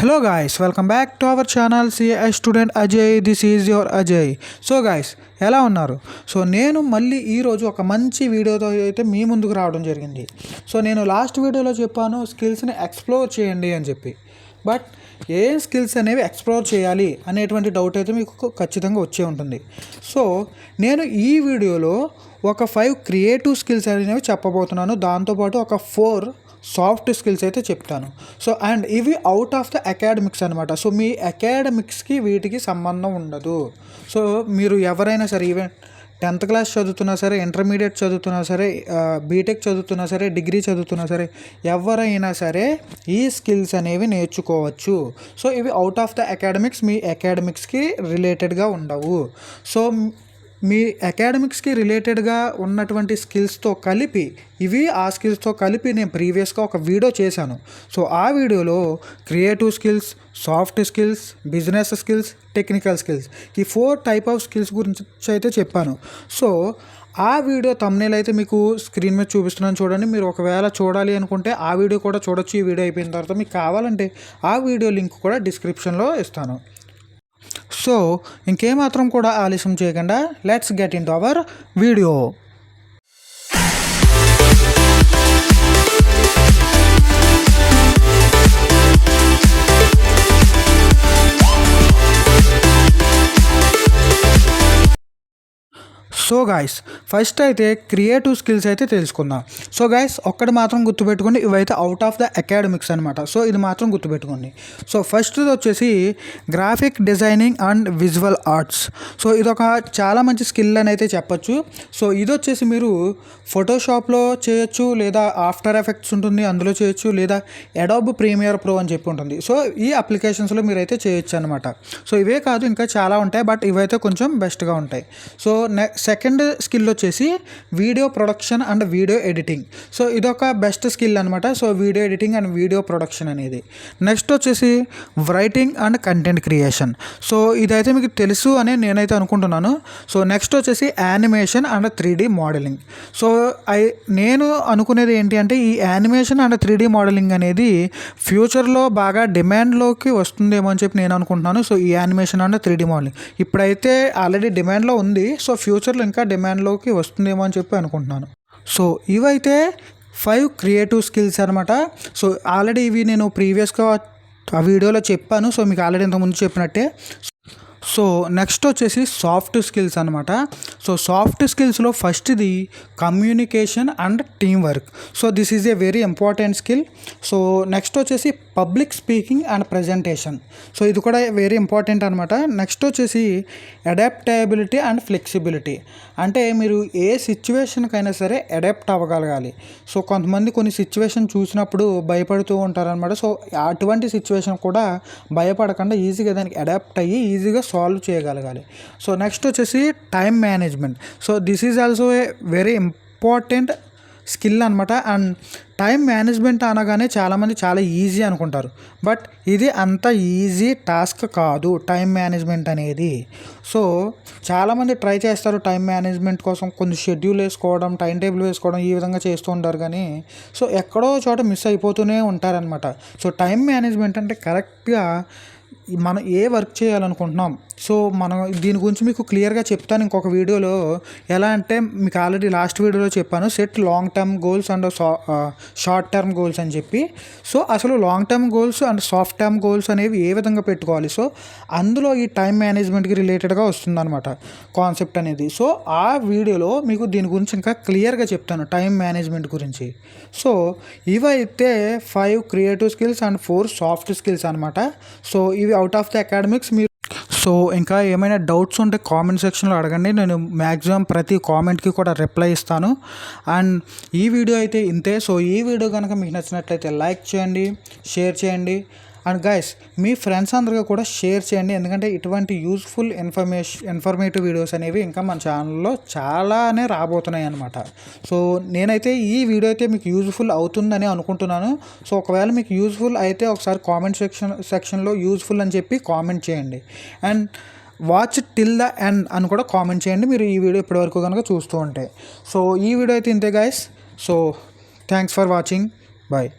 Hello guys, welcome back to our channel CA Student Ajay. This is your Ajay. So guys, ఎలా ఉన్నారు? So నేను మళ్ళీ ఈరోజు ఒక మంచి వీడియోతో అయితే మీ ముందుకు రావడం జరిగింది. సో నేను లాస్ట్ వీడియోలో చెప్పాను స్కిల్స్ని ఎక్స్ప్లోర్ చేయండి అని చెప్పి. బట్ ఏ స్కిల్స్ అనేవి ఎక్స్ప్లోర్ చేయాలి అనేటువంటి డౌట్ అయితే మీకు ఖచ్చితంగా వచ్చే ఉంటుంది. సో నేను ఈ వీడియోలో ఒక 5 క్రియేటివ్ స్కిల్స్ అనేవి చెప్పబోతున్నాను. దాంతోపాటు ఒక 4 సాఫ్ట్ స్కిల్స్ అయితే చెప్తాను. సో అండ్ ఇవి అవుట్ ఆఫ్ ద అకాడమిక్స్ అనమాట. సో మీ అకాడమిక్స్కి వీటికి సంబంధం ఉండదు. సో మీరు ఎవరైనా సరే ఈవెన్ 10th క్లాస్ చదువుతున్నా సరే, ఇంటర్మీడియట్ చదువుతున్నా సరే, బీటెక్ చదువుతున్నా సరే, డిగ్రీ చదువుతున్నా సరే, ఎవరైనా సరే ఈ స్కిల్స్ అనేవి నేర్చుకోవచ్చు. సో ఇవి అవుట్ ఆఫ్ ద అకాడమిక్స్, మీ అకాడమిక్స్కి రిలేటెడ్గా ఉండవు. సో మీ అకాడమిక్స్కి రిలేటెడ్గా ఉన్నటువంటి స్కిల్స్తో కలిపి ఆ స్కిల్స్తో కలిపి నేను ప్రీవియస్గా ఒక వీడియో చేశాను. సో ఆ వీడియోలో creative skills, soft skills, business skills, technical skills, ఈ 4 టైప్ ఆఫ్ స్కిల్స్ గురించి అయితే చెప్పాను. సో ఆ వీడియో థంబ్నెయిల్ అయితే మీకు స్క్రీన్ మీద చూపిస్తున్నాను చూడండి. మీరు ఒకవేళ చూడాలి అనుకుంటే ఆ వీడియో కూడా చూడొచ్చు. ఈ వీడియో అయిపోయిన తర్వాత మీకు కావాలంటే ఆ వీడియో లింక్ కూడా డిస్క్రిప్షన్లో ఇస్తాను. సో ఇంకేమాత్రం కూడా ఆలస్యం చేయకుండా let's get in to our video. So guys, first అయితే క్రియేటివ్ స్కిల్స్ అయితే తెలుసుకుందాం. సో గాయస్, ఒక్కటి మాత్రం గుర్తుపెట్టుకోండి, ఇవైతే అవుట్ ఆఫ్ ద అకాడమిక్స్ అనమాట. సో ఇది మాత్రం గుర్తుపెట్టుకోండి. సో ఫస్ట్ది వచ్చేసి graphic designing and visual arts. So ఇదొక చాలా మంచి స్కిల్ అని అయితే చెప్పచ్చు. సో ఇది వచ్చేసి మీరు ఫోటోషాప్లో చేయొచ్చు, లేదా ఆఫ్టర్ ఎఫెక్ట్స్ ఉంటుంది అందులో చేయొచ్చు, లేదా అడోబ్ ప్రీమియర్ ప్రో అని చెప్పి ఉంటుంది. సో ఈ అప్లికేషన్స్లో మీరైతే చేయొచ్చు అనమాట. సో ఇవే కాదు ఇంకా చాలా ఉంటాయి, బట్ ఇవైతే కొంచెం బెస్ట్గా ఉంటాయి. సో సెకండ్ స్కిల్ వచ్చేసి video production and video editing. So ఇదొక బెస్ట్ స్కిల్ అనమాట. So video editing and video production అనేది. నెక్స్ట్ వచ్చేసి writing and content creation. So ఇదైతే మీకు తెలుసు అని నేనైతే అనుకుంటున్నాను. సో నెక్స్ట్ వచ్చేసి animation and 3D modelling. So నేను అనుకునేది ఏంటి అంటే ఈ యానిమేషన్ అండ్ 3D మోడలింగ్ అనేది ఫ్యూచర్లో బాగా డిమాండ్లోకి వస్తుందేమో అని చెప్పి నేను అనుకుంటున్నాను. సో ఈ యానిమేషన్ అండ్ 3D మోడలింగ్ ఇప్పుడైతే ఆల్రెడీ డిమాండ్లో ఉంది. సో ఫ్యూచర్లో ఇంకా డిమాండ్లోకి వస్తుందేమో అని చెప్పి అనుకుంటున్నాను. సో ఇవైతే 5 క్రియేటివ్ స్కిల్స్ అనమాట. సో ఆల్రెడీ ఇవి నేను ప్రీవియస్గా ఆ వీడియోలో చెప్పాను. సో మీకు ఆల్రెడీ ఇంతకుముందు చెప్పినట్టే. సో నెక్స్ట్ వచ్చేసి సాఫ్ట్ స్కిల్స్ అనమాట. సో సాఫ్ట్ స్కిల్స్లో ఫస్ట్ది communication and team work. So this is a very important skill. So next వచ్చేసి public speaking and presentation. So ఇది కూడా వెరీ ఇంపార్టెంట్ అనమాట. నెక్స్ట్ వచ్చేసి అడాప్టబిలిటీ అండ్ ఫ్లెక్సిబిలిటీ. అంటే మీరు ఏ సిచ్యువేషన్కైనా సరే అడాప్ట్ అవ్వగలగాలి. సో కొంతమంది కొన్ని సిచ్యువేషన్ చూసినప్పుడు భయపడుతూ ఉంటారనమాట. సో అటువంటి సిచ్యువేషన్ కూడా భయపడకుండా ఈజీగా దానికి అడాప్ట్ అయ్యి ఈజీగా సాల్వ్ చేయగలగాలి. సో నెక్స్ట్ వచ్చేసి time management. So this is also a very important skill అనమాట. అండ్ టైం మేనేజ్మెంట్ అనగానే చాలామంది చాలా ఈజీ అనుకుంటారు, బట్ ఇది అంత ఈజీ టాస్క్ కాదు టైం మేనేజ్మెంట్ అనేది. సో చాలామంది ట్రై చేస్తారు టైం మేనేజ్మెంట్ కోసం, కొన్ని షెడ్యూల్ వేసుకోవడం, టైం టేబుల్ వేసుకోవడం, ఈ విధంగా చేస్తూ ఉంటారు. కానీ సో ఎక్కడో చోట మిస్ అయిపోతూనే ఉంటారనమాట. సో టైం మేనేజ్మెంట్ అంటే కరెక్ట్గా మనం ఏ వర్క్ చేయాలనుకుంటున్నాం, సో మనం దీని గురించి మీకు క్లియర్గా చెప్తాను ఇంకొక వీడియోలో. ఎలా అంటే మీకు ఆల్రెడీ లాస్ట్ వీడియోలో చెప్పాను, set long term goals and short term goals అని చెప్పి. సో అసలు long term goals and soft term goals అనేవి ఏ విధంగా పెట్టుకోవాలి. సో అందులో ఈ టైం మేనేజ్మెంట్కి రిలేటెడ్గా వస్తుందన్నమాట కాన్సెప్ట్ అనేది. సో ఆ వీడియోలో మీకు దీని గురించి ఇంకా క్లియర్గా చెప్తాను టైం మేనేజ్మెంట్ గురించి. సో ఇవైతే 5 creative skills and 4 soft skills అనమాట. సో ఇవి అవుట్ ఆఫ్ ద అకాడమిక్స్. మీరు సో ఇంకా ఏమైనా డౌట్స్ ఉంటే కామెంట్ సెక్షన్లో అడగండి. నేను మ్యాక్సిమం ప్రతి కామెంట్కి కూడా రిప్లై ఇస్తాను. అండ్ ఈ వీడియో అయితే ఇంతే. సో ఈ వీడియో కనుక మీకు నచ్చినట్లయితే లైక్ చేయండి, షేర్ చేయండి. అండ్ గైస్, మీ ఫ్రెండ్స్ అందరికీ కూడా షేర్ చేయండి, ఎందుకంటే ఇటువంటి యూస్ఫుల్ ఇన్ఫర్మేటివ్ వీడియోస్ అనేవి ఇంకా మన ఛానల్లో చాలానే రాబోతున్నాయి అనమాట. సో నేనైతే ఈ వీడియో అయితే మీకు యూజ్ఫుల్ అవుతుందని అనుకుంటున్నాను. సో ఒకవేళ మీకు యూజ్ఫుల్ అయితే ఒకసారి కామెంట్ సెక్షన్లో యూజ్ఫుల్ అని చెప్పి కామెంట్ చేయండి. And watch till the end అని కూడా కామెంట్ చేయండి మీరు ఈ వీడియో ఇప్పటివరకు కనుక చూస్తూ ఉంటే. సో ఈ వీడియో అయితే ఇంతే guys. So thanks for watching. Bye.